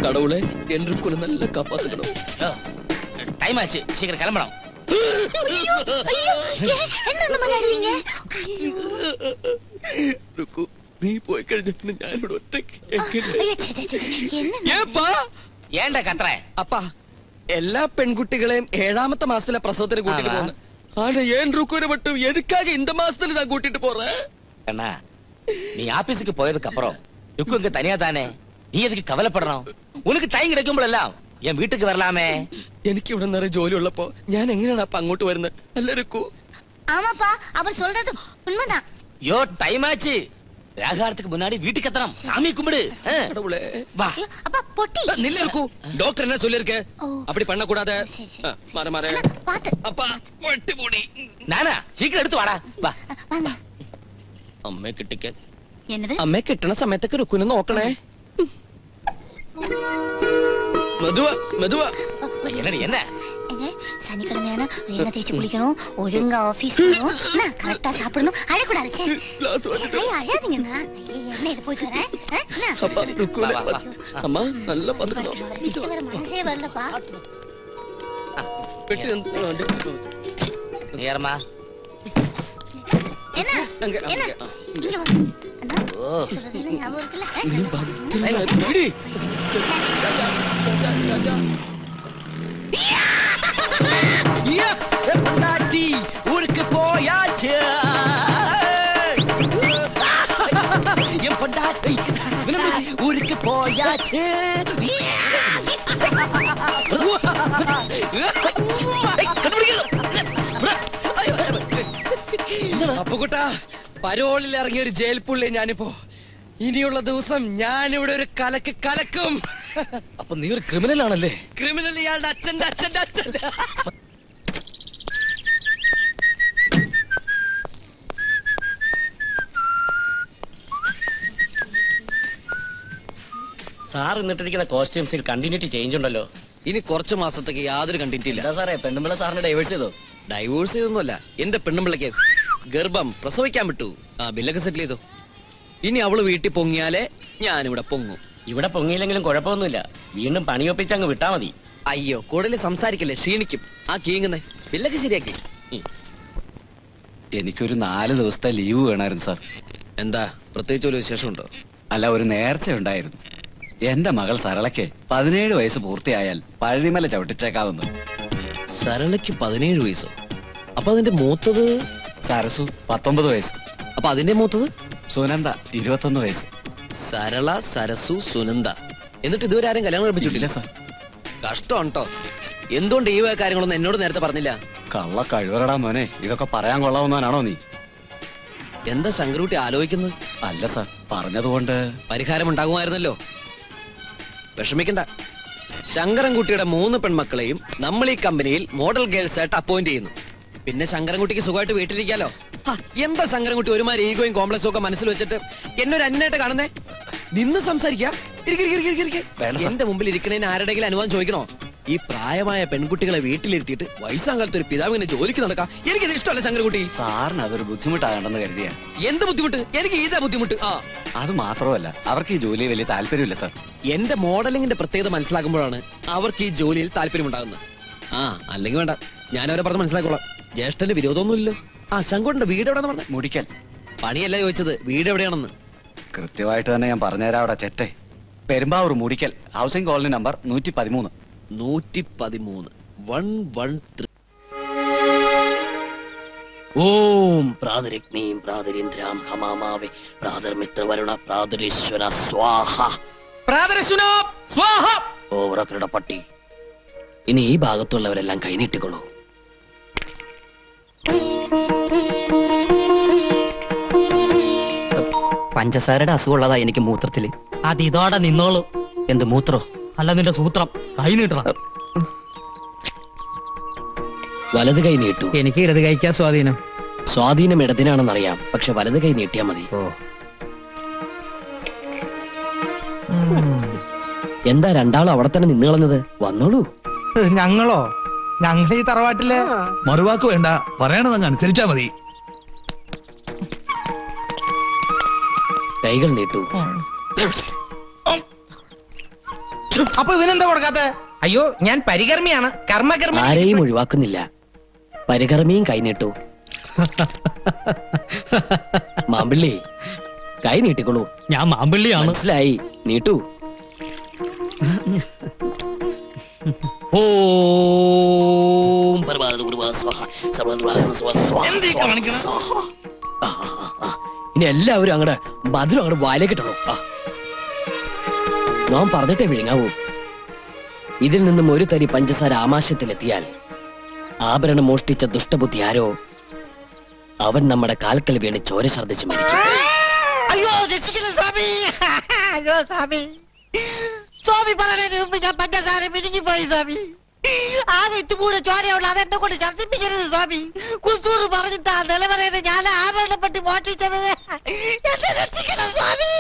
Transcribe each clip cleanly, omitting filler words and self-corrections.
கடவுளே என்று நல்ல காப்பாத்துக்கணும். டைம் ஆச்சு, சீக்கிரம் கிளம்பணும். നീ പോയി കഴിഞ്ഞ ഞാനിവിടെ ഒറ്റയ്ക്ക്. ഏണ്ടാ കത്ര? അപ്പാ, എല്ലാ പെൺകുട്ടികളെയും 7ാമത്തെ മാസത്തിലെ പ്രസവത്തിന് കൂട്ടിട്ട് പോകുന്നു. ஆனா ஏன் ருக்குரை மட்டும் எதுக்காக இந்த மாசத்துல தான் கூட்டிட்டு போற? அண்ணா, நீ ஆபீஸுக்கு போயதுக்கு அப்புறம் ருக்கு இங்க தனியா தானே, நீ எதுக்கு கவலைப்படணும்? உனக்கு டைம் கிடைக்கும்போதெல்லாம் என் வீட்டுக்கு வரலாமே. എനിക്ക് ഇവിടെ നിറയെ ജോലി ഉള്ളപ്പോ ഞാൻ എങ്ങനെയാണ് അപ്പ അങ്ങോട്ട് വരുന്നത്? അല്ല ருக்கு. ஆமாப்பா, அவர் சொல்றது உண்மைதான். யோ, டைம் ஆச்சு. ராகாரத்துக்கு முன்னாடி வீட்டுக்கு எத்தணும். சாமி கும்பிடு. கடவுளே, வா. அப்பா பொட்டி. நில்ல ருக்கு. டாக்டர் என்ன சொல்லிருக்க? அப்படி பண்ண கூடாது. மாற மாற. பாத்து. அப்பா, பொட்டி போடி. நானா, சீக்கிரம் எடுத்து வாடா. வா. வாங்க. അമ്മയെ കിട്ടിക്കാൻ. என்னது? അമ്മയെ കിട്ടണ സമയത്തൊക്കെ രുക്കുനെ നോക്കണേ. മെതുവാ മെതുവാ. என்னடி என்ன? சனிக்கிழமையான எண்ணெய் தேய்ச்சி குளிக்கணும், ஒழுங்கா ஆபீஸ் போகணும், கரெக்டா சாப்பிடணும், அழக்கூடாது. அழாதீங்கண்ணா, எண்ணெயில போயிட்டு வரேன். அம்மா நல்லா பாத்துக்கணும். மனசே வரலப்பா. நேரமா என்ன என்ன இங்க வா. சொல்றது ஞாபகம் இருக்குல்ல? ஊருக்கு போயாச்சு. என் பொண்டாட்டி ஊருக்கு போயாச்சு. അപ്പുകുട്ടാ, പരോളിൽ ഇറങ്ങിയ ഒരു ജയിൽ പുള്ളി ഞാനിപ്പോ. ഇനിയുള്ള ദിവസം ഞാനിവിടെ ഒരു കലക്ക് കലക്കും. അപ്പൊ നീ ഒരു ക്രിമിനൽ ആണല്ലേ? ക്രിമിനൽ ഇയാളുടെ അച്ഛന്റെ അച്ഛന്റെ അച്ഛൻ. സാർ ഇന്നിട്ടിരിക്കുന്ന കോസ്റ്റ്യൂംസിൽ കണ്ടിന്യൂറ്റി ചേഞ്ച് ഉണ്ടല്ലോ. ഇനി കുറച്ചു മാസത്തേക്ക് യാതൊരു കണ്ടിന്യൂറ്റി ഇല്ല. സാറേ, പെണ്ണുമ്പിള്ള സാറിന് ഡൈവേഴ്സ് ചെയ്തോ? ഡൈവോഴ്സ് ചെയ്തൊന്നുമല്ല, എന്റെ പെണ്ണുമ്പിള്ളക്ക് ഗർഭം പ്രസവിക്കാൻ വിട്ടു. ബില്ലൊക്കെ സെറ്റിൽ ചെയ്തു. ഇനി അവള് വീട്ടിൽ പൊങ്ങിയാലേ ഞാനിവിടെ പൊങ്ങും. ഇവിടെ പൊങ്ങിയില്ലെങ്കിലും കുഴപ്പമൊന്നുമില്ല, വീണ്ടും പണിയൊപ്പിച്ച് അങ്ങ് വിട്ടാ മതി. അയ്യോ, കൂടുതൽ സംസാരിക്കല്ലേ, ക്ഷീണിക്കും. കീങ്ങുന്നേ ബില്ലൊക്കെ ശരിയാക്കി. എനിക്കൊരു 4 ദിവസത്തെ ലീവ് വേണമായിരുന്നു സാർ. എന്താ, പ്രത്യേകിച്ച് ഒരു വിശേഷമുണ്ടോ? അല്ല, ഒരു നേർച്ച ഉണ്ടായിരുന്നു. എന്റെ മകൾ സരളയ്ക്ക് 17 വയസ്സ് പൂർത്തിയായാൽ പഴനിമല ചവിട്ടിച്ചേക്കാവുന്നു. സരളയ്ക്ക് 17 വയസ്സോ? അപ്പൊ അതിന്റെ മൂത്തത്? സരസു 19 വയസ്സ്. അപ്പൊ അതിന്റെ മൂത്തത്? സുനന്ദ 21 വയസ്സ്. സരള, സരസു, സുനന്ദ. എന്നിട്ട് ഇതുവരെ ആരും കല്യാണം കഴിപ്പിച്ചിട്ടില്ല സാർ. കഷ്ടം കേട്ടോ. എന്തുകൊണ്ട് ഈ കാര്യങ്ങളൊന്നും എന്നോട് നേരത്തെ പറഞ്ഞില്ല? കള്ള കഴിവറടാ മോനെ, ഇതൊക്കെ പറയാൻ കൊള്ളാവുന്നവനാണോ നീ? എന്താ ശങ്കരൂട്ടി ആലോചിക്കുന്നത്? അല്ല സാർ, പറഞ്ഞതുകൊണ്ട് പരിഹാരം ഉണ്ടാകുമായിരുന്നല്ലോ. വിഷമിക്കണ്ട. ശങ്കരൻകുട്ടിയുടെ 3 പെൺമക്കളെയും നമ്മൾ ഈ കമ്പനിയിൽ മോഡൽ ഗേൾസ് ആയിട്ട് അപ്പോയിന്റ് ചെയ്യുന്നു. പിന്നെ ശങ്കരൻകുട്ടിക്ക് സുഖമായിട്ട് വീട്ടിലിരിക്കാലോ. എന്താ ശങ്കരൻകുട്ടി ഒരുമാതിരി ഈഗോയും കോംപ്ലക്സും ഒക്കെ മനസ്സിൽ വെച്ചിട്ട് എന്നൊരു അന്യായിട്ട് കാണുന്നേ? നിന്ന് സംസാരിക്കാം. എന്റെ മുമ്പിൽ ഇരിക്കണേന് ആരുടെങ്കിലും അനുവാദം ചോദിക്കണോ? ഈ പ്രായമായ പെൺകുട്ടികളെ വീട്ടിലിരുത്തിയിട്ട് വയസ്സാകാലത്ത് ഒരു പിതാവിനെ ജോലിക്ക് നടക്കാം. എനിക്കിത് ഇഷ്ടമല്ല ശങ്കരൻകുട്ടി. സാറിന് അതൊരു ബുദ്ധിമുട്ടാകണ്ടെന്ന് കരുതിയ. എന്ത് ബുദ്ധിമുട്ട്? എനിക്ക് ഇതാ ബുദ്ധിമുട്ട്. അത് മാത്രമല്ല, അവർക്ക് ഈ ജോലി വലിയ താല്പര്യമില്ല സാർ. എന്റെ മോഡലിംഗിന്റെ പ്രത്യേകത മനസ്സിലാക്കുമ്പോഴാണ് അവർക്ക് ഈ ജോലിയിൽ താല്പര്യമുണ്ടാകുന്നത്. അല്ലെങ്കിൽ വേണ്ട, ഞാനവരെ പറഞ്ഞ് മനസ്സിലാക്കോളാം. ജ്യേഷ്ഠന്റെ വിരോധമൊന്നുമില്ലല്ലോ. ശങ്കുട്ടിന്റെ വീട് എവിടെയാണെന്ന് പറഞ്ഞ? മുടിക്കൽ. പണിയല്ല ചോദിച്ചത്, വീട് എവിടെയാണെന്ന്. കൃത്യമായിട്ട് തന്നെ ഞാൻ പറഞ്ഞുതരാം. അവിടെ ചെറ്റെ Perumbavoor Mudickal, housing colony number 113. 113 113. ഓം പ്രാതരഗ്നീം പ്രാതരീന്ദ്രാം ഹമാമാവേ പ്രാതർമിത്രവരുണ പ്രാതരീശ്വര സ്വാഹ. പ്രാതരശ്വന സ്വാഹ. ഓവറക്കരുടെ പട്ടി. ഇനി ഈ ഭാഗത്തുള്ളവരെല്ലാം കൈനീട്ടിക്കൊള്ളൂ. പഞ്ചസാരയുടെ അസുഖമുള്ളതാ എനിക്ക് മൂത്രത്തില്. അത് ഇതോടെ നിന്നോളൂ. എന്ത് മൂത്രോ? അല്ല, നിന്റെ സൂത്രം. കൈ നീട്ടണം. വലത് കൈ നീട്ടു. എനിക്ക് ഇടത് കൈക്കാ സ്വാധീനം. സ്വാധീനം ഇടതിനാണെന്നറിയാം, പക്ഷെ വലത് കൈ നീട്ടിയാ മതി. എന്താ രണ്ടാളും അവിടെ തന്നെ നിന്ന് കളഞ്ഞത്? വന്നോളൂ. ഞങ്ങളോ? ഞങ്ങൾ ഈ തറവാട്ടിലെ മറുവാക്ക് വേണ്ട, പറയണതങ്ങ് അനുസരിച്ചാ മതി. കൈകൾ നീട്ടു. അപ്പൊ ഇവനെന്താ കൊടുക്കാത്ത? അയ്യോ ഞാൻ പരികർമ്മിയാണ്, കർമ്മകർമ്മി. ആരെയും ഒഴിവാക്കുന്നില്ല. പരികർമ്മിയും കൈ നീട്ടു. മാമ്പിള്ളി കൈ നീട്ടിക്കോളൂ. ഞാൻ മാമ്പിള്ളിയാണ്. മനസ്സിലായി, നീട്ടു. ഓം ഇനി എല്ലാവരും അങ്ങടെ മധുരം അങ്ങോട്ട് വായിലേക്ക് ഇട്ടണോ. നാം പറഞ്ഞിട്ടേ വിഴുങ്ങാവൂ. ഇതിൽ നിന്നും ഒരു തരി പഞ്ചസാര ആമാശയത്തിലെത്തിയാൽ ആഭരണം മോഷ്ടിച്ച ദുഷ്ടബുദ്ധി ആരോ അവൻ നമ്മുടെ കാൽക്കൽ വീണ് ചോര ഛർദ്ദിച്ച് മരിക്കും. അയ്യോ രക്ഷിക്കണം സ്വാമി, അയ്യോ സ്വാമി, സ്വാമി പറഞ്ഞതിന് മുമ്പ് ഞാൻ പഞ്ചസാര മിനിങ്ങിപ്പോയി സ്വാമി. ആകെ ഇട്ടുപൂര ചോരയുള്ള അതെന്നെ കൊണ്ട് ഛർദ്ദിപ്പിക്കരുത് സ്വാമി. കുസൂറ് പറഞ്ഞിട്ടാ നിലവറയത് ഞാൻ ആഭരണപ്പെട്ട് മോഷ്ടിച്ചത്. എന്നെ രക്ഷിക്കണം സ്വാമി.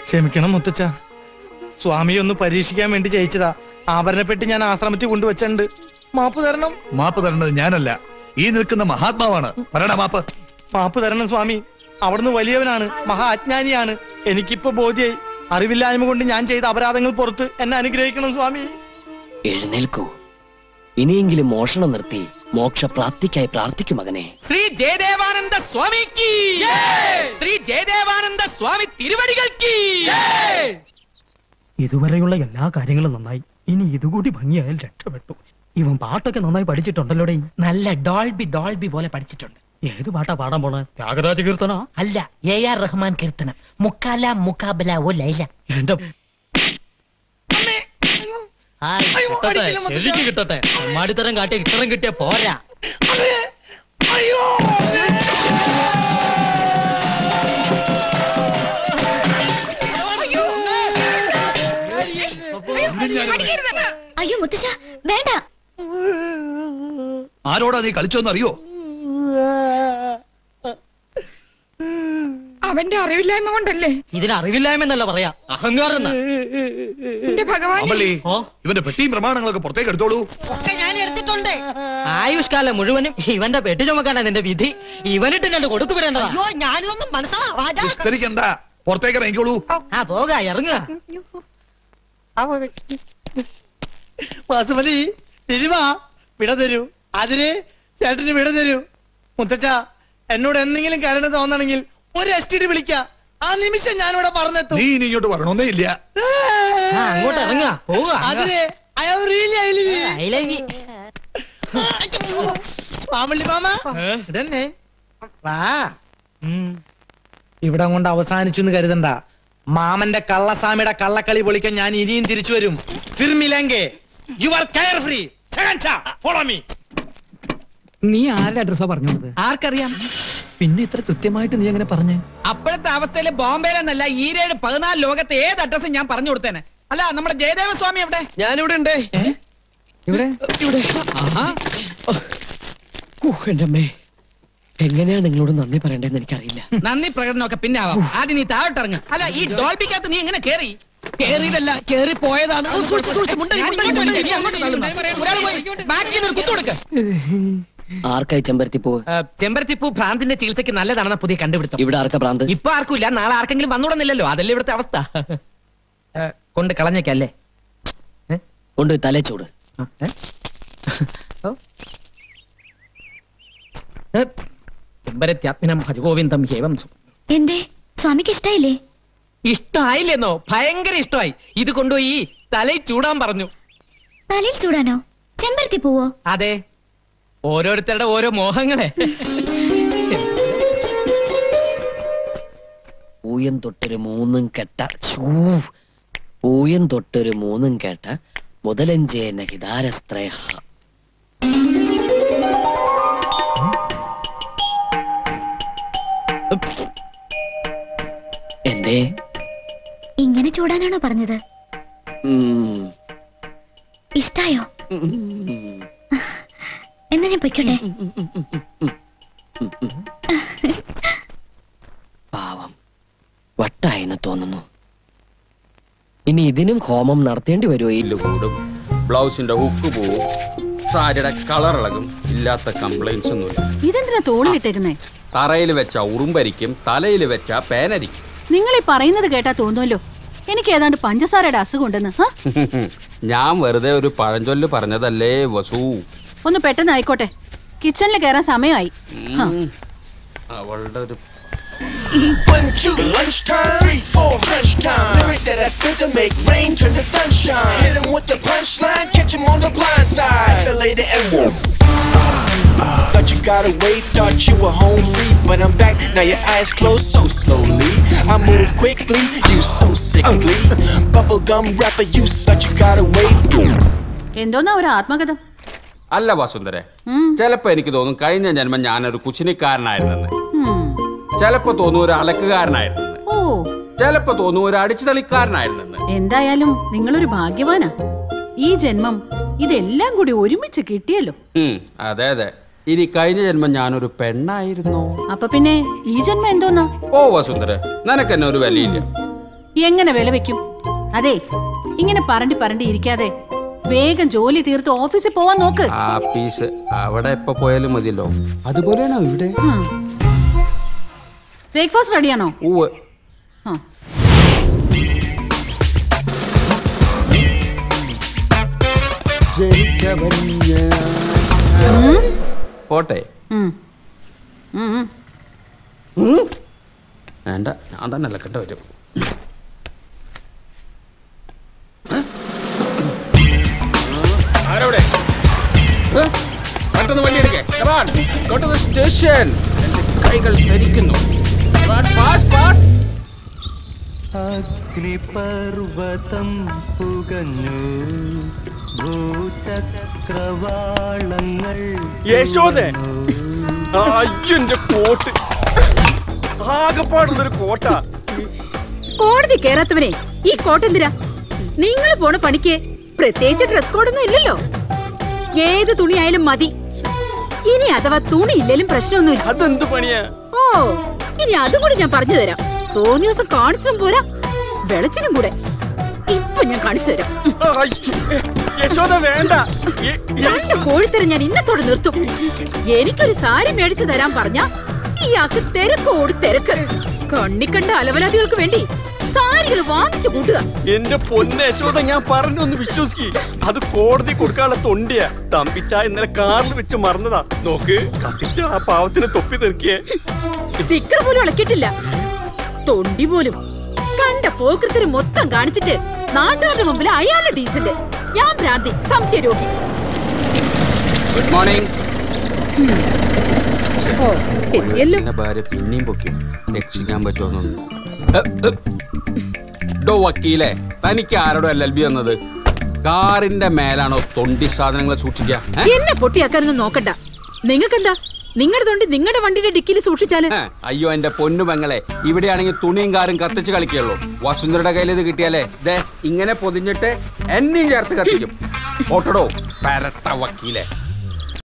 ക്ഷമിക്കണം മുത്തച്ഛ, സ്വാമി ഒന്ന് പരീക്ഷിക്കാൻ വേണ്ടി ജയിച്ചതാ. ആഭരണപ്പെട്ട് ഞാൻ ആശ്രമത്തിൽ കൊണ്ടുവച്ചിട്ടുണ്ട്. മാപ്പ് തരണം. മാപ്പ് തരേണ്ടത് ഞാനല്ല, ഈ നിൽക്കുന്ന മഹാത്മാവാണ്. പറയണ മാപ്പ്. മാപ്പ് തരണം സ്വാമി. അവിടുന്ന് വലിയവനാണ്, മഹാ അജ്ഞാനിയാണ്. എനിക്കിപ്പോ ബോധ്യായി. അറിവില്ലായ്മ കൊണ്ട് ഞാൻ ചെയ്ത അപരാധങ്ങൾ പുറത്ത് എന്നെ അനുഗ്രഹിക്കണം സ്വാമി. എഴുന്നേൽക്കൂ. ഇനിയെങ്കിലും മോഷണം നിർത്തി മോക്ഷപ്രാപ്തിക്കായി പ്രാർത്ഥിക്കും മകനെ. ശ്രീ ജയദേവാനന്ദ സ്വാമിക്ക്, ശ്രീ ജയദേവാനന്ദ സ്വാമി തിരുവടികൾക്ക്. ഇതുവരെയുള്ള എല്ലാ കാര്യങ്ങളും നന്നായി. ഇനി ഇതുകൂടി ഭംഗിയായാൽ രക്ഷപ്പെട്ടു. ഇവൻ പാട്ടൊക്കെ നന്നായി പഠിച്ചിട്ടുണ്ടല്ലോടെ. നല്ല ഡോൾബി പോലെ പഠിച്ചിട്ടുണ്ട്. ഏത് പാട്ടാ പാടാൻ പോണ? ത്യാഗരാജ കീർത്തന അല്ല, AR റഹ്മാൻ കീർത്തനം. മുക്കാല മുക്കാബല ഓ ലൈല. എന്റെ ശരിക്ക് കിട്ടട്ടെ. മാടിത്തരം കാട്ടിയ ഇത്തരം കിട്ടിയ പോരാ. അയ്യോ മുത്തശ്ശ വേണ്ട. ആരോടാ നീ കളിച്ചോന്ന് അറിയോ? അവന്റെ അറിവില്ലായ്മ കൊണ്ടല്ലേ? ഇതിന് അറിവില്ലായ്മ എന്നല്ല പറയാ, അഹങ്കാരം. ഇവന്റെ പെട്ടിയും പ്രമാണങ്ങളൊക്കെ പുറത്തേക്ക് എടുത്തോളൂ. ഞാൻ എടുത്തിട്ടുണ്ട്. ആയുഷ്കാലം മുഴുവനും ഇവന്റെ പെട്ടി ചുമക്കാനാ നിന്റെ വിധി. ഇവനിട്ട് ഞാൻ കൊടുത്തു വരേണ്ടതാ. അയ്യോ ഞാനിതൊന്നും വിസ്തരിക്കണ്ട, പുറത്തേക്ക് ഇറങ്ങിക്കോളൂ. ആ പോക, ഇറങ്ങുക. വാസുമതി തിരുവാ വിട തരൂ. അതിന് ചേട്ടന് വിട തരൂ. മുത്തച്ഛ എന്നോട് എന്തെങ്കിലും കരുണ തോന്നണെങ്കിൽ ഒരു STD വിളിക്ക. ആ നിമിഷം ഞാനിവിടെ പറഞ്ഞെത്തും. നീ ഇനി ഇങ്ങോട്ട് വരണോന്നേ ഇല്ല. അങ്ങോട്ട് ഇറങ്ങുക, പോവുക. അതിന് ഇവിടെ കൊണ്ട് അവസാനിച്ചു എന്ന് കരുതണ്ട. മാമന്റെ കള്ളസ്വാമിയുടെ കള്ളക്കളി പൊളിക്കാൻ ഞാൻ ഇനിയും തിരിച്ചു വരും. നീ ആരുടെ അഡ്രസ്സാ പറഞ്ഞു? ആർക്കറിയാം? പിന്നെ ഇത്ര കൃത്യമായിട്ട് നീ അങ്ങനെ പറഞ്ഞേ? അപ്പോഴത്തെ അവസ്ഥയില് ബോംബെയിലെന്നല്ല 14 ലോകത്തെ ഏത് അഡ്രസ്സും ഞാൻ പറഞ്ഞു കൊടുത്തേനെ. അല്ല നമ്മുടെ ജയദേവ സ്വാമി എവിടെ? ഞാനിവിടെ ഉണ്ട്. ഇവിടെ എന്റെ അമ്മേ, എങ്ങനെയാ നിങ്ങളോട് നന്ദി പറയണ്ടെന്ന് എനിക്കറിയില്ല. നന്ദി പ്രകടനമൊക്കെ പിന്നെ ആവാം. ആദ്യം നീ താഴോട്ടിറങ്ങ. അല്ല ഈ ഡോൾബിക്കകത്ത് നീ എങ്ങനെ കേറി? കേറിയതല്ല, കേറി പോയതാണ്. ആർക്കായി ചെമ്പരത്തിപ്പൂ? ചെമ്പരത്തിപ്പൂ ഭ്രാന്തിന്റെ ചികിത്സയ്ക്ക് നല്ലതാണെന്ന പുതിയ കണ്ടുപിടുത്തം. ഇവിടെ ആർക്കാ ഭ്രാന്ത്? ഇപ്പൊ ആർക്കും നാളെ ആർക്കെങ്കിലും വന്നുകൂടുന്നില്ലല്ലോ. അതല്ലേ ഇവിടുത്തെ അവസ്ഥ. കൊണ്ട് കളഞ്ഞേക്കല്ലേ? കൊണ്ടുപോയി തലേ ചൂട്. ചെമ്പരത്യാത്മനം ഭജഗോവിന്ദം ഹേവം. എന്തേ സ്വാമിക്ക് ഇഷ്ടായില്ലേ? ഇഷ്ടായില്ലെന്നോ? ഭയങ്കര ഇഷ്ടമായി. ഇത് കൊണ്ടുപോയി തലയിൽ ചൂടാൻ പറഞ്ഞു. തലയിൽ ചൂടാനോ? ചെമ്പരത്തി പോവോ? അതെ, ഓരോരുത്തരുടെ ഓരോ മോഹങ്ങളെ. പൂയം തൊട്ടൊരു മൂന്നും കെട്ട പൂയം തൊട്ടൊരു മൂന്നും കേട്ട മുതലഞ്ചേന ഹിതാരസ്ത്രയ. എന്തേ ഇങ്ങനെ ചൂടാനാണോ പറഞ്ഞത്? ഇഷ്ടായോ? എന്നാ ഞാൻ പൊയ്ക്കോട്ടെ. പാവം വട്ടായെന്ന് തോന്നുന്നു. ഇനി ഇതിനും ഹോമം നടത്തേണ്ടി വരുമോ? കൂടും, ബ്ലൗസിന്റെ ഹുക്ക് പോവും, സാരിയുടെ കളർ ഇളകും. ഇല്ലാത്ത കംപ്ലൈന്റ്സ് ഒന്നുമില്ല. ഇതെന്തിനാ തോളിലിട്ടേക്കുന്നേ? തറയിൽ വെച്ച ഉറുമ്പരിക്കും, തലയിൽ വെച്ച പേനരിക്കും. നിങ്ങൾ ഈ പറയുന്നത് കേട്ടാ തോന്നുമല്ലോ എനിക്ക് ഏതാണ്ട് പഞ്ചസാരയുടെ അസുഖം ഉണ്ടെന്ന്. ഞാൻ വെറുതെ ഒരു പഴഞ്ചൊല്ല് പറഞ്ഞതല്ലേ വസു. ഒന്ന് പെട്ടെന്ന് ആയിക്കോട്ടെ, കിച്ചണിൽ കയറാൻ സമയമായി. അവളുടെ ഒരു lunchtime, 3, 4 crunch time. Lyrics that I spit to make rain turn to sunshine. Hit him with the punchline, catch him on the blind side. Affiliated and whoop. Thought you got away, thought you were home free, but I'm back, now your eyes closed so slowly. I move quickly, you so sickly. Bubblegum rapper, you such you got away. എന്തോന്നാ ഒരു ആത്മകഥം? അല്ല വസുന്ധരെ, ചിലപ്പോ എനിക്ക് തോന്നും കഴിഞ്ഞ ജന്മം ഞാനൊരു കുച്ചിനിക്കാരനായിരുന്നെന്ന്. ചിലപ്പോ തോന്നും ഒരു അലക്കുകാരനായിരുന്നെന്ന്. ചിലപ്പോ തോന്നും ഒരു അടിച്ചു തളിക്കാരനായിരുന്നെന്ന്. എന്തായാലും നിങ്ങളൊരു ഭാഗ്യവാനാ. ഈ ജന്മം ഇതെല്ലാം കൂടി ഒരുമിച്ച് കിട്ടിയല്ലോ. അതെ അതെ. ഇനി കഴിഞ്ഞ ജന്മം ഞാനൊരു പെണ്ണായിരുന്നോ? അപ്പൊ പിന്നെ ഈ ജന്മം എന്തോന്നാ? ഓ വസുന്ധര, നിനക്ക് എന്നെ ഒരു വിലയില്ല. എങ്ങനെ വില വെക്കും? അതെ, ഇങ്ങനെ പറണ്ടി ഇരിക്കാതെ വേഗം ജോലി തീർത്ത് ഓഫീസിൽ പോവാൻ നോക്ക്. ആഫീസ് അവിടെ എപ്പോ പോയാലും മതിയല്ലോ. അതുപോലെയാണോ ഇവിടെ? ബ്രേക്ക്ഫാസ്റ്റ് റെഡിയാണോ? പോട്ടെ. വേണ്ട, ഞാൻ തന്നെ അലക്കേണ്ട വരും. ആരോടെ പെട്ടെന്ന് വണ്ടി എടുക്കേ. സ്റ്റേഷൻ. എന്റെ കൈകൾ ധരിക്കുന്നു. അഗ്നിപർവതം പുകഞ്ഞു ഭൂചക്രവാളങ്ങൾ. യശോദേ, അയ്യന്റെ കോട്ട് ആകെപ്പാടുള്ളൊരു കോട്ടാ. കോടതി കേറാത്തവനെ ഈ കോട്ടെന്തിരാ? നിങ്ങൾ പോണ പണിക്ക് പ്രത്യേകിച്ച് ഡ്രസ് കോഡൊന്നും ഇല്ലല്ലോ. ഏത് തുണിയായാലും മതി. ഇനി അഥവാ തുണി ഇല്ലേലും പ്രശ്നമൊന്നുമില്ല. അതെന്ത് പണിയാ? ഓ, ഇനി അതും കൂടി ഞാൻ പറഞ്ഞു തരാം. തോന്നിയ ദിവസം കാണിച്ചും പോരാ, വെളച്ചിനും കൂടെ ഇപ്പൊ ഞാൻ കാണിച്ചു തരാം. യശോദ വേണ്ട. രണ്ട് കോഴിത്തരം ഞാൻ ഇന്നത്തോടെ നിർത്തും. എനിക്കൊരു സാരി മേടിച്ചു തരാൻ പറഞ്ഞ ഇയാൾക്ക് തിരക്കോട് തിരക്ക്. കണ്ണിക്കണ്ട അലവലാദികൾക്ക് വേണ്ടി സാരികൾ വാങ്ങിച്ചു കൂട്ടുക. എന്റെ പൊന്നെ യശോദ, ഞാൻ പറഞ്ഞൊന്ന് വിശ്വസിക്ക്. അത് കോടതി കൊടുക്കാനുള്ള തൊണ്ടിയാ. തമ്പിച്ച ഇന്നലെ കാറിൽ വെച്ച് മറന്നതാ. നോക്ക്, കത്തിച്ച ആ പാവത്തിന് തൊപ്പി തെറിക്കേ. സ്റ്റിക്കർ പോലും ഇളക്കിയിട്ടില്ല, തൊണ്ടി പോലും. കണ്ട പോക്കൃത്തിന് മൊത്തം കാണിച്ചിട്ട് നാട്ടുകാരുടെ മുമ്പിൽ അയാളുടെ ഡീസന്റ്. ഞാൻ ഭ്രാന്തി, സംശയ രോഗി. Good morning. ഭാര്യ പിന്നെയും പൊക്കും. രക്ഷിക്കാൻ പറ്റുമെന്നൊന്നും. വക്കീലെ, തനിക്ക് ആരോടോ LLB വന്നത്? കാറിന്റെ മേലാണോ തൊണ്ടി സാധനങ്ങളെ സൂക്ഷിക്കുക? എന്നെ പൊട്ടിയാക്കാനൊന്നും നോക്കണ്ട. നിങ്ങൾക്കെന്താ? നിങ്ങളുടെ തൊണ്ടി നിങ്ങളുടെ വണ്ടിയുടെ ഡിക്കിയിൽ സൂക്ഷിച്ചാല്? അയ്യോ എന്റെ പൊന്നു പെങ്ങളെ, ഇവിടെയാണെങ്കിൽ തുണിയും കാറും കത്തിച്ച് കളിക്കുള്ളൂ. വസുന്ധരയുടെ കയ്യിൽ ഇത് കിട്ടിയാലേ ഇങ്ങനെ പൊതിഞ്ഞിട്ട് എന്നെയും ചേർത്ത് കത്തിക്കും. ഓട്ടടോ പരട്ട വക്കീലെ.